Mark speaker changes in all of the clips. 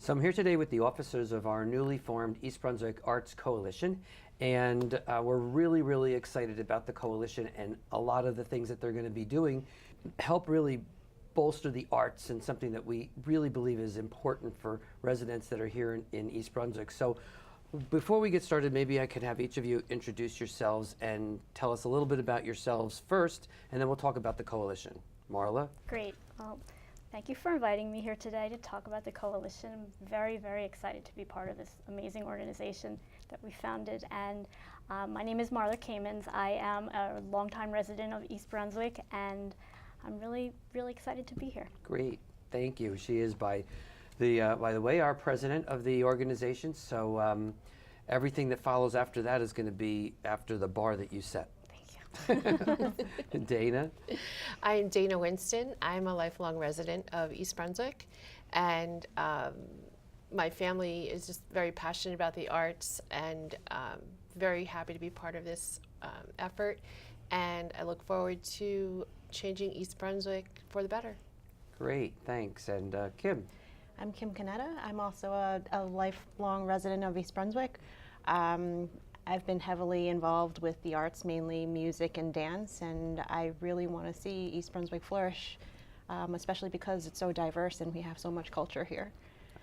Speaker 1: So I'm here today with the officers of our newly formed East Brunswick Arts Coalition, and we're really excited about the coalition, and a lot of the things that they're going to be doing help really bolster the arts, and something that we really believe is important for residents that are here in East Brunswick. So before we get started, maybe I could have each of you introduce yourselves and tell us a little bit about yourselves first, and then we'll talk about the coalition. Marla?
Speaker 2: Great. Well, thank you for inviting me here today to talk about the coalition. I'm very excited to be part of this amazing organization that we founded. And my name is Marla Caimans. I am a longtime resident of East Brunswick, and I'm really excited to be here.
Speaker 1: Great, thank you. She is, by the way, our president of the organization. So everything that follows after that is going to be after the bar that you set. Dana?
Speaker 3: I'm Dana Winston. I'm a lifelong resident of East Brunswick, and my family is just very passionate about the arts, and very happy to be part of this effort, and I look forward to changing East Brunswick for the better.
Speaker 1: Great, thanks. And Kim?
Speaker 4: I'm Kim Canetta. I'm also a lifelong resident of East Brunswick. I've been heavily involved with the arts, mainly music and dance, and I really want to see East Brunswick flourish, especially because it's so diverse and we have so much culture here.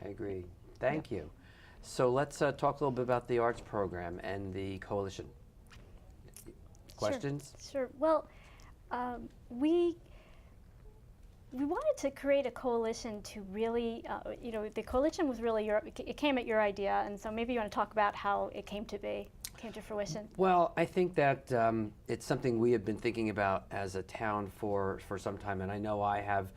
Speaker 1: I agree. Thank you. So let's talk a little bit about the arts program and the coalition. Questions?
Speaker 2: Sure. Well, we wanted to create a coalition to really, the coalition was really it came at your idea, and so maybe you want to talk about how it came to fruition.
Speaker 1: Well, I think that it's something we have been thinking about as a town for some time, and I know I have.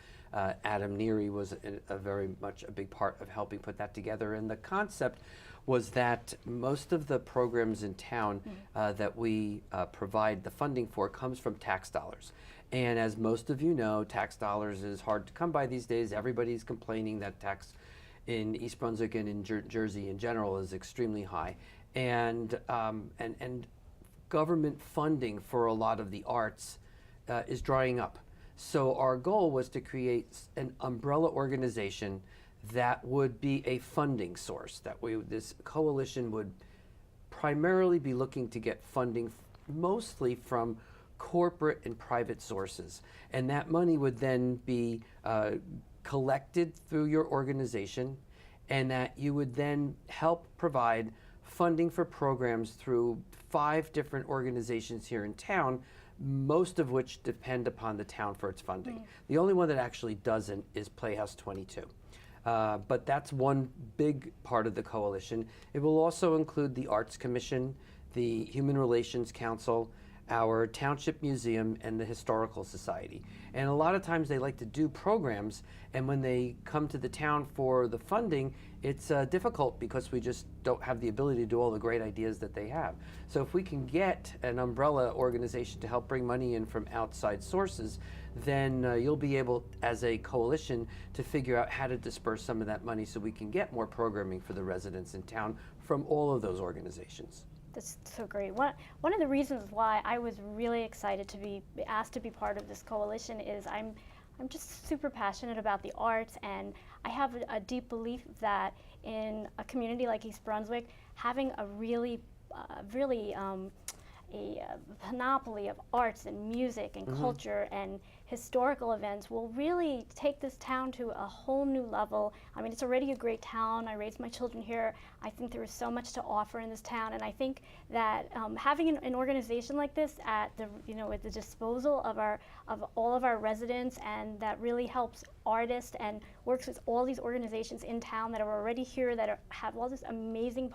Speaker 1: Adam Neary was a very much a big part of helping put that together, and the concept was that most of the programs in town that we provide the funding for comes from tax dollars. And as most of you know, tax dollars is hard to come by these days. Everybody's complaining that tax in East Brunswick and in Jersey in general is extremely high. And government funding for a lot of the arts is drying up. So our goal was to create an umbrella organization that would be a funding source, that this coalition would primarily be looking to get funding mostly from corporate and private sources. And that money would then be collected through your organization, and that you would then help provide funding for programs through 5 different organizations here in town, most of which depend upon the town for its funding. The only one that actually doesn't is Playhouse 22. But that's one big part of the coalition. It will also include the Arts Commission, the Human Relations Council, our Township Museum, and the Historical Society. And a lot of times they like to do programs, and when they come to the town for the funding, it's difficult because we just don't have the ability to do all the great ideas that they have. So if we can get an umbrella organization to help bring money in from outside sources, then you'll be able, as a coalition, to figure out how to disperse some of that money so we can get more programming for the residents in town from all of those organizations.
Speaker 2: That's so great. One of the reasons why I was really excited to be asked to be part of this coalition is I'm just super passionate about the arts, and I have a deep belief that in a community like East Brunswick, having a panoply of arts and music and culture and historical events will really take this town to a whole new level. I mean, it's already a great town. I raised my children here. I think there is so much to offer in this town, and I think that having an organization like this at the disposal of all of our residents, and that really helps artists and works with all these organizations in town that are already here, that have all this amazing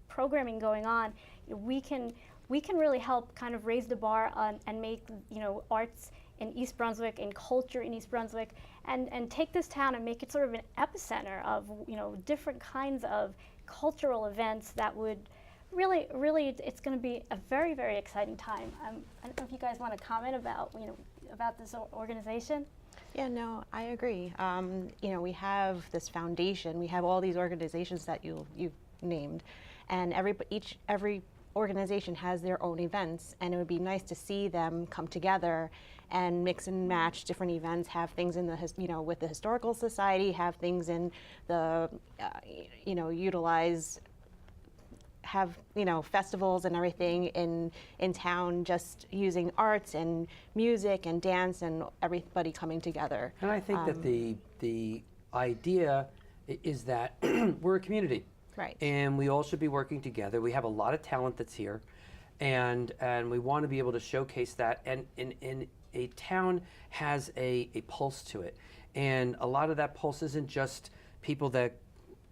Speaker 2: programming going on. We can really help kind of raise the bar and make arts in East Brunswick and culture in East Brunswick, and take this town and make it sort of an epicenter of different kinds of cultural events that would really it's going to be a very exciting time. I don't know if you guys want to comment about this organization.
Speaker 4: Yeah, no, I agree. We have this foundation. We have all these organizations that you named, and every organization has their own events, and it would be nice to see them come together and mix and match different events, have things in the, with the Historical Society, have things in the, have festivals and everything in town, just using arts and music and dance and everybody coming together.
Speaker 1: And I think that the idea is that we're a community.
Speaker 4: Right.
Speaker 1: And we all should be working together. We have a lot of talent that's here, and we want to be able to showcase that. And in a town has a pulse to it, and a lot of that pulse isn't just people that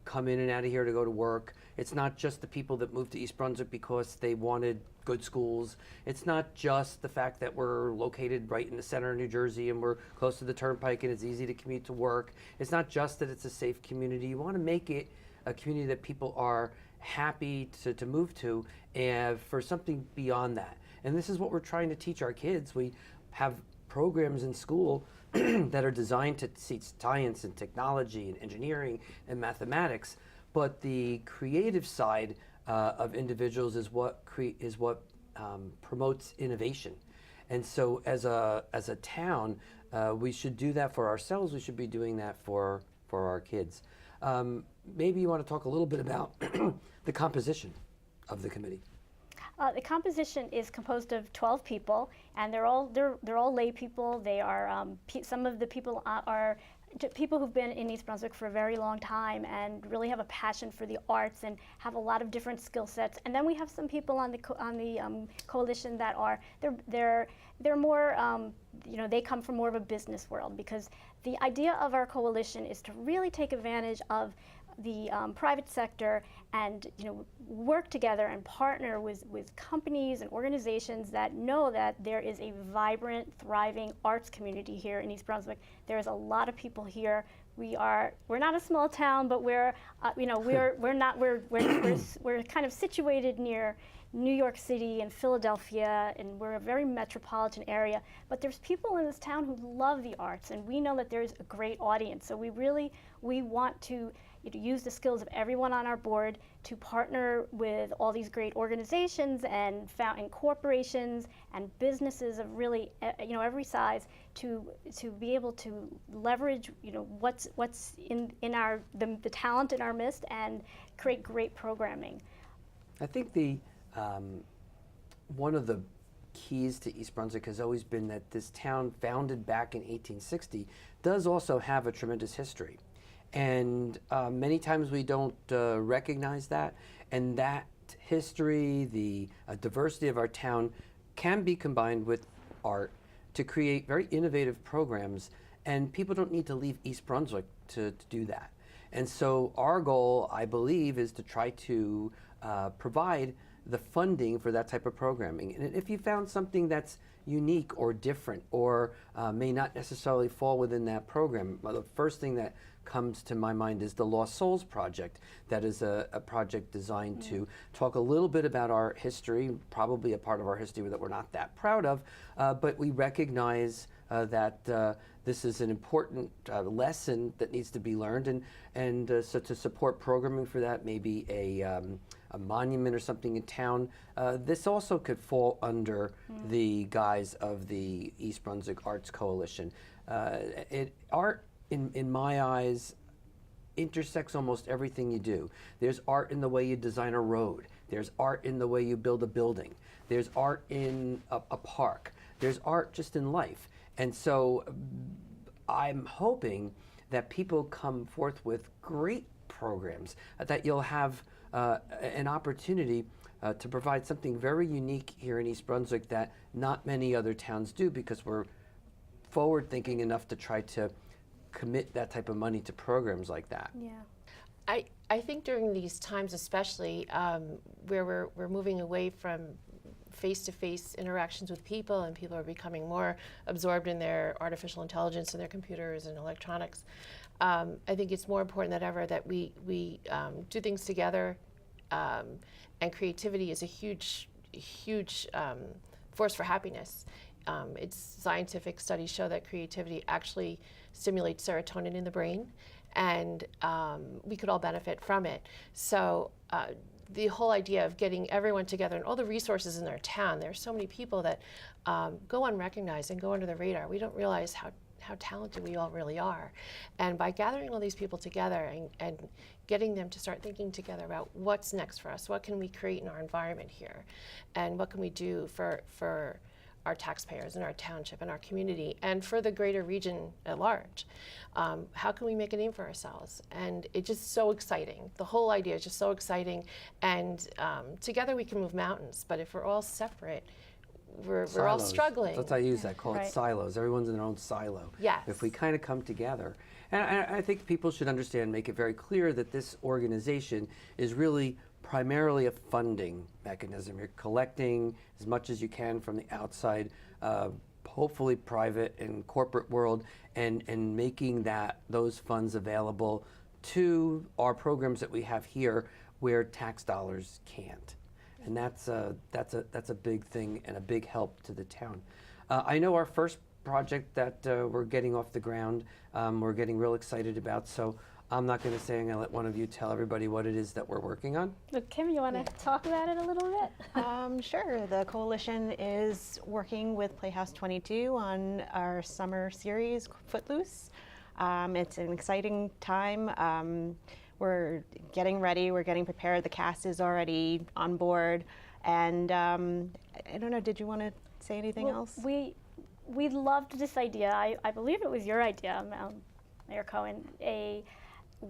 Speaker 1: come in and out of here to go to work. It's not just the people that moved to East Brunswick because they wanted good schools. It's not just the fact that we're located right in the center of New Jersey and we're close to the turnpike and it's easy to commute to work. It's not just that it's a safe community. You want to make it a community that people are happy to move to, and for something beyond that. And this is what we're trying to teach our kids. We have programs in school that are designed to teach science and technology and engineering and mathematics, but the creative side of individuals is what promotes innovation. And so as a town, we should do that for ourselves. We should be doing that for our kids. Maybe you want to talk a little bit about the composition of the committee.
Speaker 2: The composition is composed of 12 people, and they're all lay people. They are some of the people are people who've been in East Brunswick for a very long time and really have a passion for the arts and have a lot of different skill sets. And then we have some people on the coalition that are they're more they come from more of a business world, because the idea of our coalition is to really take advantage of the private sector and work together and partner with companies and organizations that know that there is a vibrant, thriving arts community here in East Brunswick. There is a lot of people here. We're not a small town, but we're kind of situated near New York City and Philadelphia, and we're a very metropolitan area. But there's people in this town who love the arts, and we know that there's a great audience. So we want to use the skills of everyone on our board to partner with all these great organizations and corporations and businesses of really every size to be able to leverage what's in the talent in our midst and create great programming.
Speaker 1: I think one of the keys to East Brunswick has always been that this town, founded back in 1860, does also have a tremendous history. And many times we don't recognize that, and that history, the diversity of our town can be combined with art to create very innovative programs, and people don't need to leave East Brunswick to do that. And so our goal, I believe, is to try to provide the funding for that type of programming. And if you found something that's unique or different or may not necessarily fall within that program, well, the first thing that comes to my mind is the Lost Souls Project. That is a project designed to talk a little bit about our history, probably a part of our history that we're not that proud of, but we recognize that this is an important lesson that needs to be learned, and so to support programming for that, maybe a monument or something in town. This also could fall under the guise of the East Brunswick Arts Coalition. Art, in my eyes, intersects almost everything you do. There's art in the way you design a road. There's art in the way you build a building. There's art in a park. There's art just in life. And so I'm hoping that people come forth with great programs, that you'll have an opportunity to provide something very unique here in East Brunswick that not many other towns do, because we're forward thinking enough to try to commit that type of money to programs like that.
Speaker 2: Yeah.
Speaker 3: I think during these times, especially where we're moving away from face-to-face interactions with people, and people are becoming more absorbed in their artificial intelligence and their computers and electronics, I think it's more important than ever that we do things together, and creativity is a huge force for happiness. Scientific studies show that creativity actually stimulates serotonin in the brain, and we could all benefit from it. So the whole idea of getting everyone together and all the resources in their town. There are so many people that go unrecognized and go under the radar. We don't realize how talented we all really are. And by gathering all these people together and getting them to start thinking together about what's next for us, what can we create in our environment here, and what can we do for our taxpayers and our township and our community and for the greater region at large. How can we make a name for ourselves? And it's just so exciting. The whole idea is just so exciting. And together we can move mountains, but if we're all separate, we're all struggling.
Speaker 1: That's how I use that, call it
Speaker 2: Right.
Speaker 1: silos. Everyone's in their own silo.
Speaker 3: Yes.
Speaker 1: If we kind of come together. And I think people should understand, make it very clear that this organization is really primarily a funding mechanism. You're collecting as much as you can from the outside, hopefully private and corporate world, and making those funds available to our programs that we have here where tax dollars can't. And that's a big thing and a big help to the town. I know our first project that we're getting off the ground, we're getting real excited about, so I'm not going to say, I'm going to let one of you tell everybody what it is that we're working on.
Speaker 2: Look, Kim, you want to talk about it a little bit?
Speaker 4: Sure. The coalition is working with Playhouse 22 on our summer series, Footloose. It's an exciting time. We're getting ready, we're getting prepared. The cast is already on board. And I don't know, did you want to say anything else?
Speaker 2: We loved this idea. I believe it was your idea, Mayor Cohen.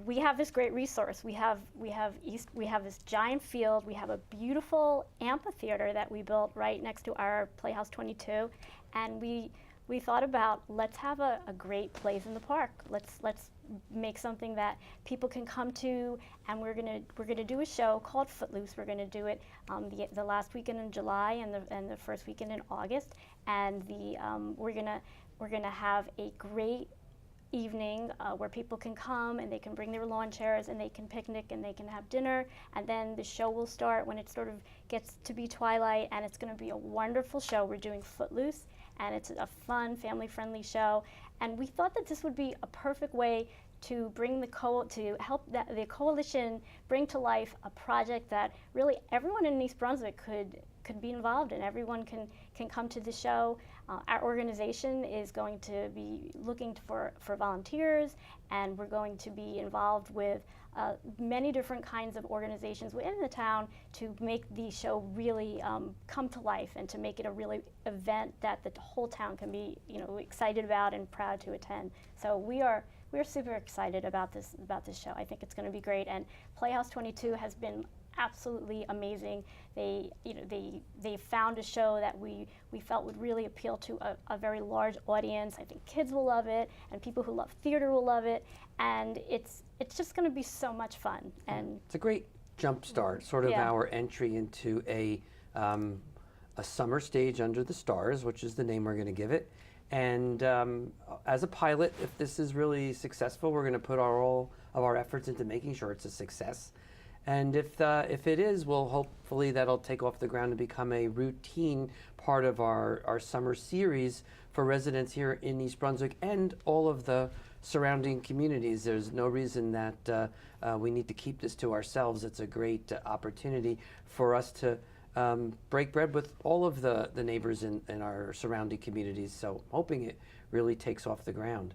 Speaker 2: We have this great resource. We have this giant field. We have a beautiful amphitheater that we built right next to our Playhouse 22, and we thought about, let's have a great place in the park. Let's make something that people can come to, and we're gonna do a show called Footloose. We're gonna do it the last weekend in July and the first weekend in August, and we're gonna have a great evening where people can come and they can bring their lawn chairs and they can picnic and they can have dinner, and then the show will start when it sort of gets to be twilight, and it's going to be a wonderful show. We're doing Footloose, and it's a fun, family-friendly show, and we thought that this would be a perfect way to bring to help the coalition bring to life a project that really everyone in East Brunswick could be involved in. Everyone can come to the show. Our organization is going to be looking for volunteers, and we're going to be involved with many different kinds of organizations within the town to make the show really come to life and to make it a really event that the whole town can be excited about and proud to attend. So we're super excited about this show. I think it's going to be great, and Playhouse 22 has been absolutely amazing. They found a show that we felt would really appeal to a very large audience. I think kids will love it, and people who love theater will love it, and it's just going to be so much fun. And
Speaker 1: it's a great jump start, sort of our entry into a summer stage under the stars, which is the name we're going to give it. And as a pilot, if this is really successful, we're going to put all of our efforts into making sure it's a success. And if it is, well, hopefully that'll take off the ground and become a routine part of our summer series for residents here in East Brunswick and all of the surrounding communities. There's no reason that we need to keep this to ourselves. It's a great opportunity for us to break bread with all of the neighbors in our surrounding communities. So hoping it really takes off the ground.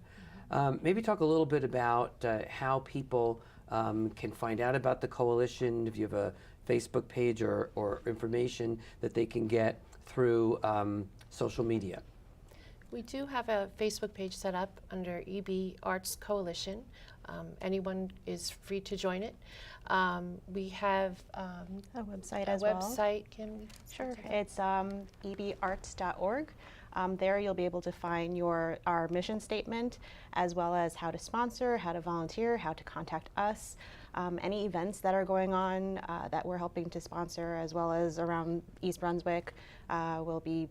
Speaker 1: Maybe talk a little bit about how people can find out about the coalition, if you have a Facebook page or information that they can get through social media.
Speaker 3: We do have a Facebook page set up under EB Arts Coalition. Anyone is free to join it. We have
Speaker 4: a website as well.
Speaker 3: Website, Kim?
Speaker 4: Sure, it's ebarts.org. There you'll be able to find our mission statement, as well as how to sponsor, how to volunteer, how to contact us, any events that are going on that we're helping to sponsor, as well as around East Brunswick. We'll be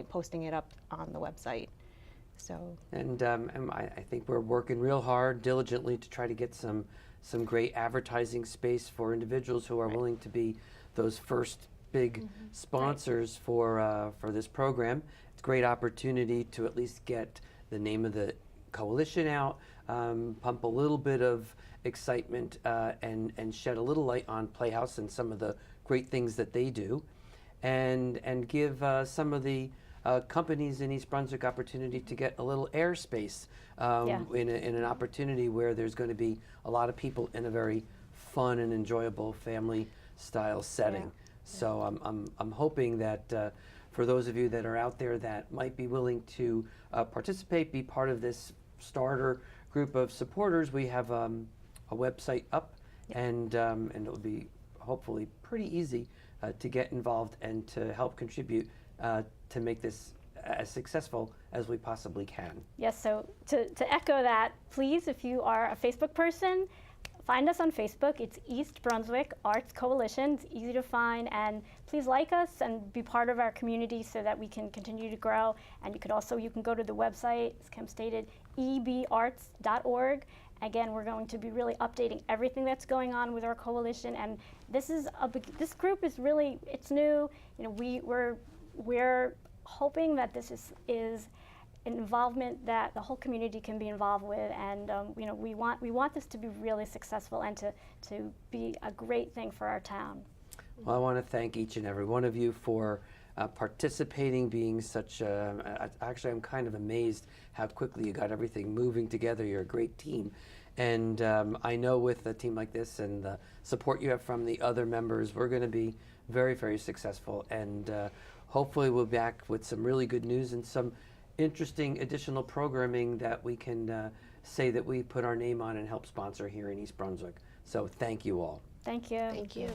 Speaker 4: posting it up on the website. So. And
Speaker 1: I think we're working real hard, diligently, to try to get some great advertising space for individuals who are willing to be those first big sponsors for this program. It's a great opportunity to at least get the name of the coalition out, pump a little bit of excitement and shed a little light on Playhouse and some of the great things that they do, and give some of the companies in East Brunswick opportunity to get a little airspace in an opportunity where there's going to be a lot of people in a very fun and enjoyable family style setting.
Speaker 2: Yeah.
Speaker 1: So I'm hoping that for those of you that are out there that might be willing to participate, be part of this starter group of supporters, we have a website up, and it will be hopefully pretty easy to get involved and to help contribute to make this as successful as we possibly can.
Speaker 2: Yes, so to echo that, please, if you are a Facebook person, find us on Facebook. It's East Brunswick Arts Coalition. It's easy to find, and please like us and be part of our community so that we can continue to grow. And you can go to the website, as Kim stated, ebarts.org. Again, we're going to be really updating everything that's going on with our coalition, and this group is really, it's new. You know, we're hoping that this is an involvement that the whole community can be involved with, and you know, we want this to be really successful and to be a great thing for our town.
Speaker 1: Well, I want to thank each and every one of you for participating, being such actually I'm kind of amazed how quickly you got everything moving together. You're a great team, and I know with a team like this and the support you have from the other members, we're going to be very, very successful, and hopefully we'll be back with some really good news and some interesting additional programming that we can say that we put our name on and help sponsor here in East Brunswick. So thank you all.
Speaker 2: Thank you.
Speaker 3: Thank you.